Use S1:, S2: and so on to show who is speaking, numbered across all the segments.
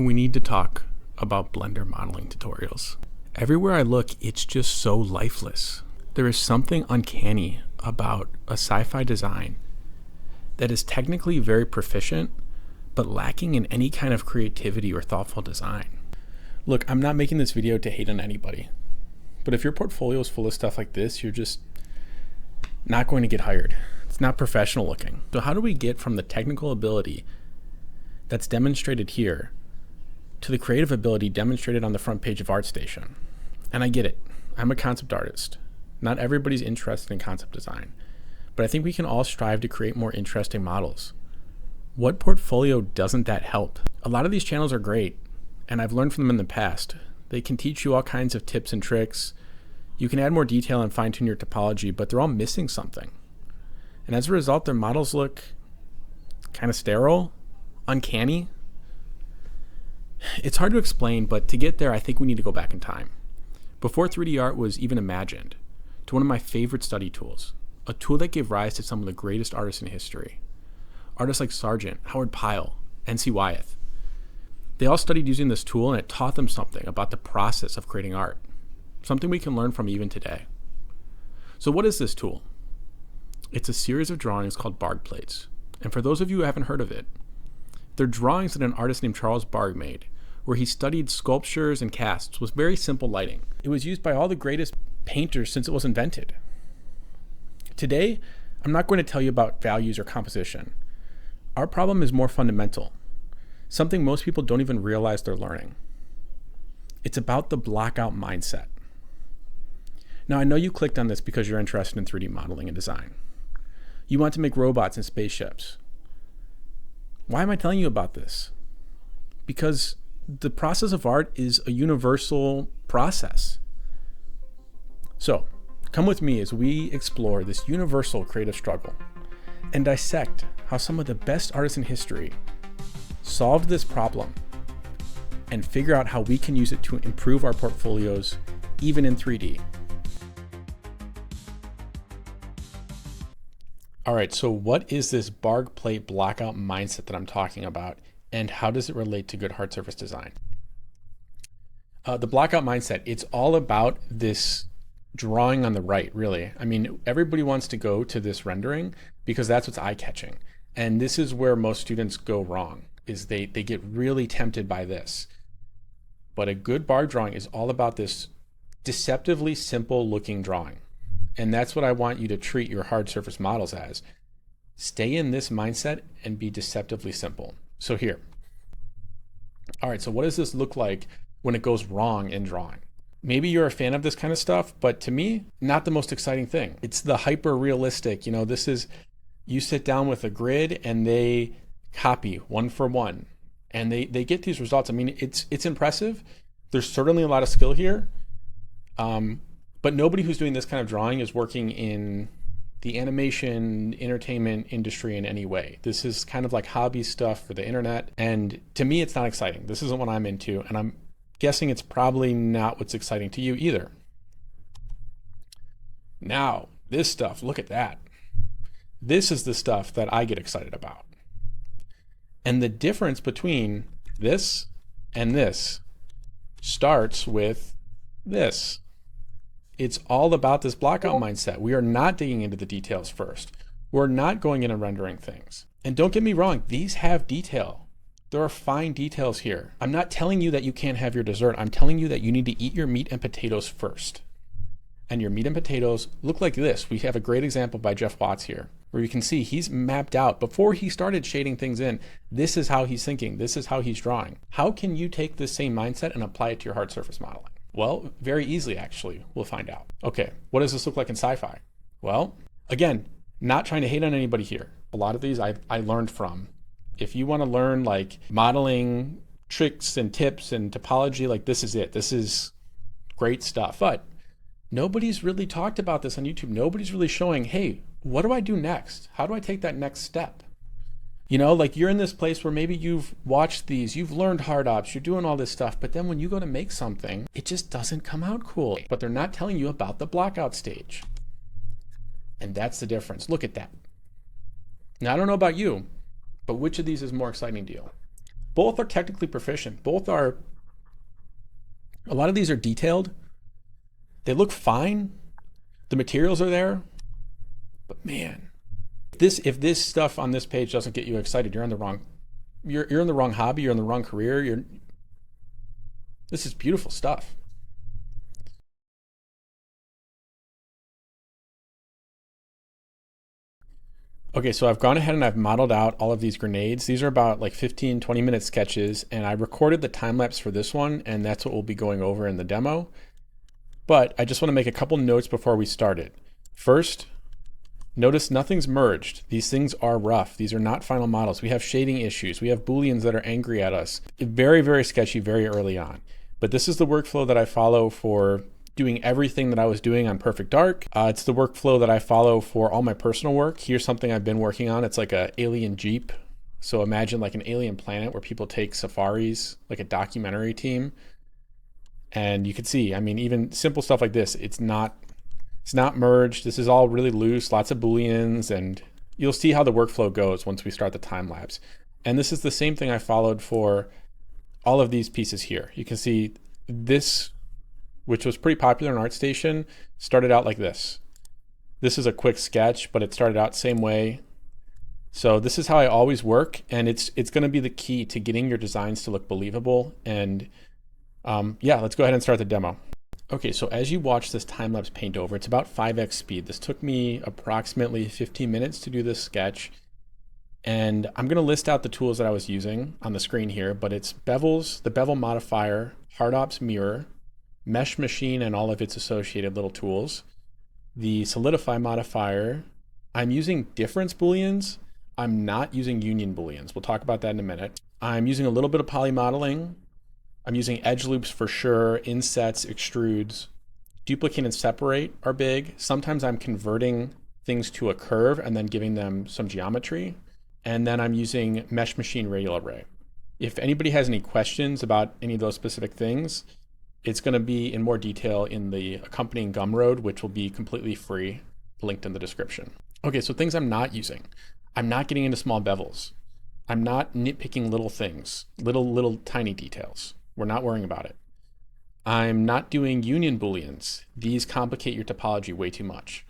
S1: We need to talk about Blender modeling tutorials. Everywhere I look, it's just so lifeless. There is something uncanny about a sci-fi design that is technically very proficient, but lacking in any kind of creativity or thoughtful design. Look, I'm not making this video to hate on anybody, but if your portfolio is full of stuff like this, you're just not going to get hired. It's not professional looking. So how do we get from the technical ability that's demonstrated here to the creative ability demonstrated on the front page of ArtStation? And I get it. I'm a concept artist. Not everybody's interested in concept design, but I think we can all strive to create more interesting models. What portfolio doesn't that help? A lot of these channels are great, and I've learned from them in the past. They can teach you all kinds of tips and tricks. You can add more detail and fine-tune your topology, but they're all missing something. And as a result, their models look kind of sterile, uncanny. It's hard to explain, but to get there, I think we need to go back in time. Before 3D art was even imagined, to one of my favorite study tools, a tool that gave rise to some of the greatest artists in history. Artists like Sargent, Howard Pyle, N.C. Wyeth. They all studied using this tool, and it taught them something about the process of creating art, something we can learn from even today. So what is this tool? It's a series of drawings called Bargue plates. And for those of you who haven't heard of it, they're drawings that an artist named Charles Bargue made, where he studied sculptures and casts with very simple lighting. It was used by all the greatest painters since it was invented. Today, I'm not going to tell you about values or composition. Our problem is more fundamental, something most people don't even realize they're learning. It's about the blockout mindset. Now, I know you clicked on this because you're interested in 3D modeling and design. You want to make robots and spaceships. Why am I telling you about this? Because the process of art is a universal process. So, come with me as we explore this universal creative struggle and dissect how some of the best artists in history solved this problem and figure out how we can use it to improve our portfolios, even in 3D. All right, so what is this Bargue plate blockout mindset that I'm talking about, and how does it relate to good hard surface design? The blockout mindset, it's all about this drawing on the right, really. I mean, everybody wants to go to this rendering because that's what's eye-catching. And this is where most students go wrong, is they get really tempted by this. But a good Bargue drawing is all about this deceptively simple looking drawing. And that's what I want you to treat your hard surface models as. Stay in this mindset and be deceptively simple. So here. All right, so what does this look like when it goes wrong in drawing? Maybe you're a fan of this kind of stuff, but to me, not the most exciting thing. It's the hyper realistic, this is, you sit down with a grid and they copy one for one and they get these results. I mean, it's impressive. There's certainly a lot of skill here. But nobody who's doing this kind of drawing is working in the animation, entertainment industry in any way. This is kind of like hobby stuff for the internet. And to me, it's not exciting. This isn't what I'm into. And I'm guessing it's probably not what's exciting to you either. Now, this stuff, look at that. This is the stuff that I get excited about. And the difference between this and this starts with this. It's all about this blockout mindset. We are not digging into the details first. We're not going in and rendering things. And don't get me wrong, these have detail. There are fine details here. I'm not telling you that you can't have your dessert. I'm telling you that you need to eat your meat and potatoes first. And your meat and potatoes look like this. We have a great example by Jeff Watts here, where you can see he's mapped out, before he started shading things in, this is how he's thinking, this is how he's drawing. How can you take this same mindset and apply it to your hard surface modeling? Well, very easily, actually. We'll find out. Okay, what does this look like in sci-fi? Well, again, not trying to hate on anybody here. A lot of these I learned from. If you want to learn like modeling tricks and tips and topology, like this is it. This is great stuff. But nobody's really talked about this on YouTube. Nobody's really showing, hey, what do I do next? How do I take that next step? Like you're in this place where maybe you've watched these, you've learned hard ops, you're doing all this stuff, but then when you go to make something, it just doesn't come out cool. But they're not telling you about the blockout stage. And that's the difference. Look at that. Now, I don't know about you, but which of these is more exciting to you? Both are technically proficient. Both are, a lot of these are detailed. They look fine. The materials are there. But man, if this stuff on this page doesn't get you excited, you're in the wrong you're in the wrong hobby, you're in the wrong career. This is beautiful stuff. Okay, so I've gone ahead and I've modeled out all of these grenades. These are about like 15, 20-minute sketches, and I recorded the time lapse for this one, and that's what we'll be going over in the demo. But I just want to make a couple notes before we start it. First, notice nothing's merged. These things are rough. These are not final models. We have shading issues. We have booleans that are angry at us. Very, very sketchy very early on. But this is the workflow that I follow for doing everything that I was doing on Perfect Dark. It's the workflow that I follow for all my personal work. Here's something I've been working on. It's like an alien Jeep. So imagine like an alien planet where people take safaris, like a documentary team. And you can see, I mean, even simple stuff like this, it's not merged. This is all really loose, lots of booleans, and you'll see how the workflow goes once we start the time lapse. And this is the same thing I followed for all of these pieces here. You can see this, which was pretty popular in ArtStation, started out like this. This is a quick sketch, but it started out same way. So this is how I always work, and it's going to be the key to getting your designs to look believable. And yeah, let's go ahead and start the demo. Okay, so as you watch this time-lapse paint over, it's about 5x speed. This took me approximately 15 minutes to do this sketch. And I'm going to list out the tools that I was using on the screen here, but it's bevels, the bevel modifier, HardOps mirror, mesh machine and all of its associated little tools, the solidify modifier. I'm using difference booleans. I'm not using union booleans. We'll talk about that in a minute. I'm using a little bit of poly modeling. I'm using edge loops for sure, insets, extrudes. Duplicate and separate are big. Sometimes I'm converting things to a curve and then giving them some geometry. And then I'm using mesh machine radial array. If anybody has any questions about any of those specific things, it's going to be in more detail in the accompanying Gumroad, which will be completely free, linked in the description. Okay, so things I'm not using. I'm not getting into small bevels. I'm not nitpicking little things, little tiny details. We're not worrying about it. I'm not doing union booleans. These complicate your topology way too much.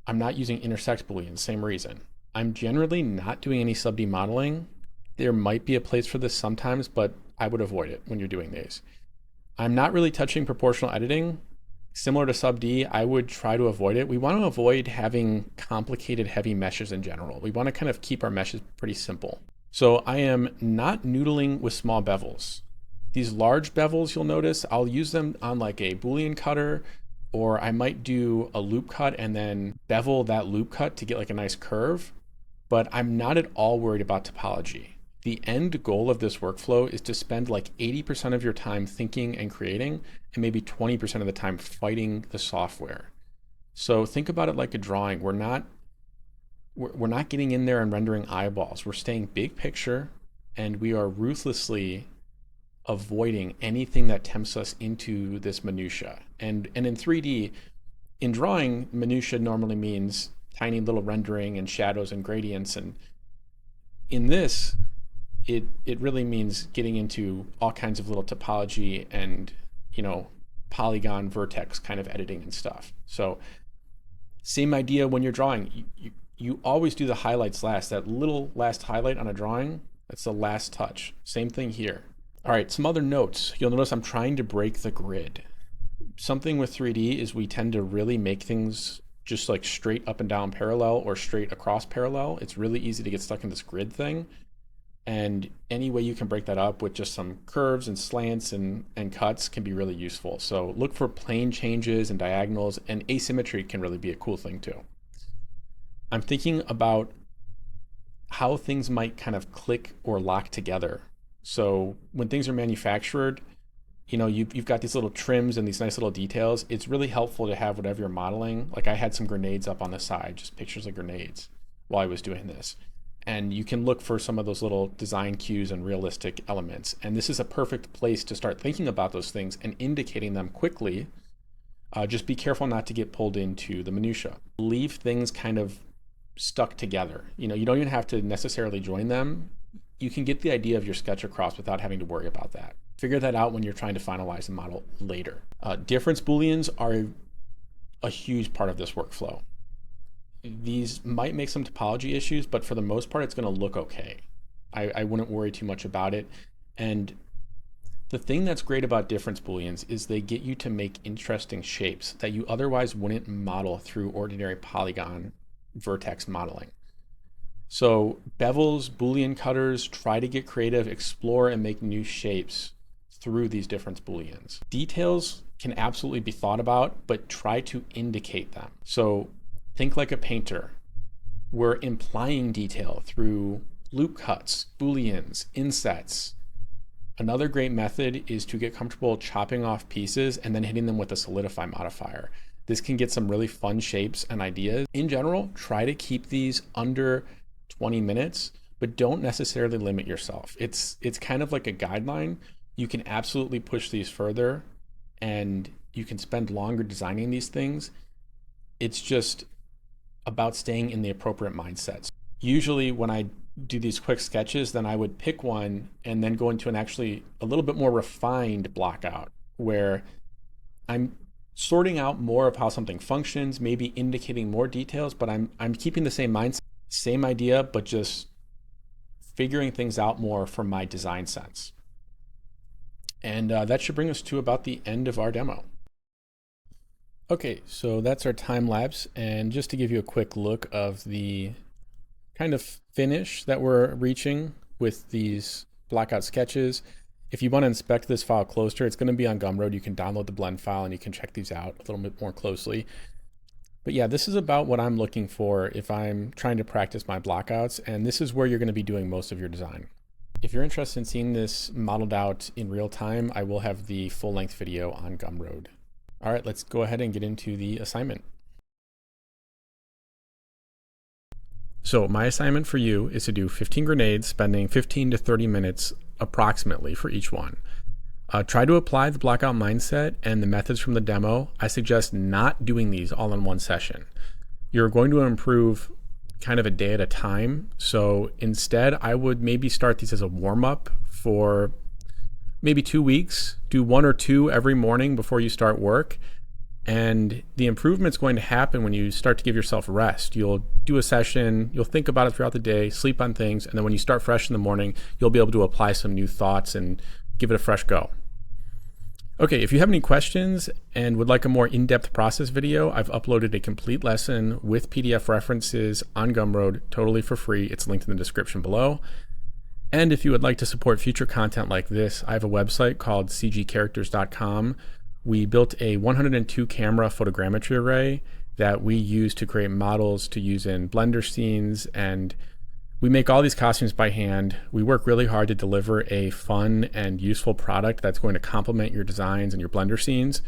S1: I'm not using intersect booleans, same reason. I'm generally not doing any sub D modeling. There might be a place for this sometimes, but I would avoid it when you're doing these. I'm not really touching proportional editing. Similar to sub D, I would try to avoid it. We want to avoid having complicated heavy meshes in general. We want to kind of keep our meshes pretty simple. So I am not noodling with small bevels. These large bevels, you'll notice, I'll use them on like a Boolean cutter, or I might do a loop cut and then bevel that loop cut to get like a nice curve. But I'm not at all worried about topology. The end goal of this workflow is to spend like 80% of your time thinking and creating, and maybe 20% of the time fighting the software. So think about it like a drawing. We're not getting in there and rendering eyeballs. We're staying big picture, and we are ruthlessly avoiding anything that tempts us into this minutia. And in 3D, in drawing, minutia normally means tiny little rendering and shadows and gradients. And in this, it really means getting into all kinds of little topology and, polygon vertex kind of editing and stuff. So same idea when you're drawing. You always do the highlights last. That little last highlight on a drawing, that's the last touch. Same thing here. All right, some other notes. You'll notice I'm trying to break the grid. Something with 3D is we tend to really make things just like straight up and down parallel or straight across parallel. It's really easy to get stuck in this grid thing. And any way you can break that up with just some curves and slants and cuts can be really useful. So look for plane changes and diagonals, and asymmetry can really be a cool thing too. I'm thinking about how things might kind of click or lock together. So when things are manufactured, you've got these little trims and these nice little details. It's really helpful to have whatever you're modeling. Like I had some grenades up on the side, just pictures of grenades while I was doing this. And you can look for some of those little design cues and realistic elements. And this is a perfect place to start thinking about those things and indicating them quickly. Just be careful not to get pulled into the minutia. Leave things kind of stuck together. You don't even have to necessarily join them. you can get the idea of your sketch across without having to worry about that. Figure that out when you're trying to finalize the model later. Difference booleans are a huge part of this workflow. These might make some topology issues, but for the most part, it's going to look okay. I wouldn't worry too much about it. And the thing that's great about difference booleans is they get you to make interesting shapes that you otherwise wouldn't model through ordinary polygon vertex modeling. So bevels, boolean cutters, try to get creative, explore and make new shapes through these difference booleans. Details can absolutely be thought about, but try to indicate them. So think like a painter. We're implying detail through loop cuts, booleans, insets. Another great method is to get comfortable chopping off pieces and then hitting them with a solidify modifier. This can get some really fun shapes and ideas. In general, try to keep these under 20 minutes, but don't necessarily limit yourself. It's kind of like a guideline. You can absolutely push these further and you can spend longer designing these things. It's just about staying in the appropriate mindsets. Usually when I do these quick sketches, then I would pick one and then go into an actually a little bit more refined blockout where I'm sorting out more of how something functions, maybe indicating more details, but I'm keeping the same mindset, same idea, but just figuring things out more from my design sense. And that should bring us to about the end of our demo. Okay, so that's our time lapse. And just to give you a quick look of the kind of finish that we're reaching with these blockout sketches. If you want to inspect this file closer, it's going to be on Gumroad. You can download the blend file and you can check these out a little bit more closely. But yeah, this is about what I'm looking for if I'm trying to practice my blockouts, and this is where you're going to be doing most of your design. If you're interested in seeing this modeled out in real time, I will have the full-length video on Gumroad. All right, let's go ahead and get into the assignment. So my assignment for you is to do 15 grenades, spending 15 to 30 minutes approximately for each one. Try to apply the blockout mindset and the methods from the demo. I suggest not doing these all in one session. You're going to improve kind of a day at a time. So instead, I would maybe start these as a warm-up for maybe 2 weeks. Do 1 or 2 every morning before you start work. And the improvement's going to happen when you start to give yourself rest. You'll do a session, you'll think about it throughout the day, sleep on things, and then when you start fresh in the morning, you'll be able to apply some new thoughts and give it a fresh go. Okay, if you have any questions and would like a more in-depth process video, I've uploaded a complete lesson with PDF references on Gumroad, totally for free. It's linked in the description below. And if you would like to support future content like this, I have a website called cgcharacters.com. We built a 102 camera photogrammetry array that we use to create models to use in Blender scenes, and we make all these costumes by hand. We work really hard to deliver a fun and useful product that's going to complement your designs and your Blender scenes.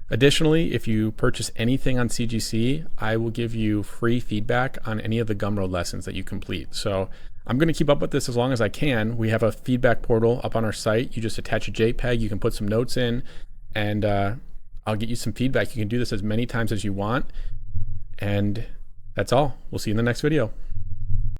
S1: Additionally, if you purchase anything on CGC, I will give you free feedback on any of the Gumroad lessons that you complete. So I'm going to keep up with this as long as I can. We have a feedback portal up on our site. You just attach a JPEG, you can put some notes in, and I'll get you some feedback. You can do this as many times as you want. And that's all. We'll see you in the next video.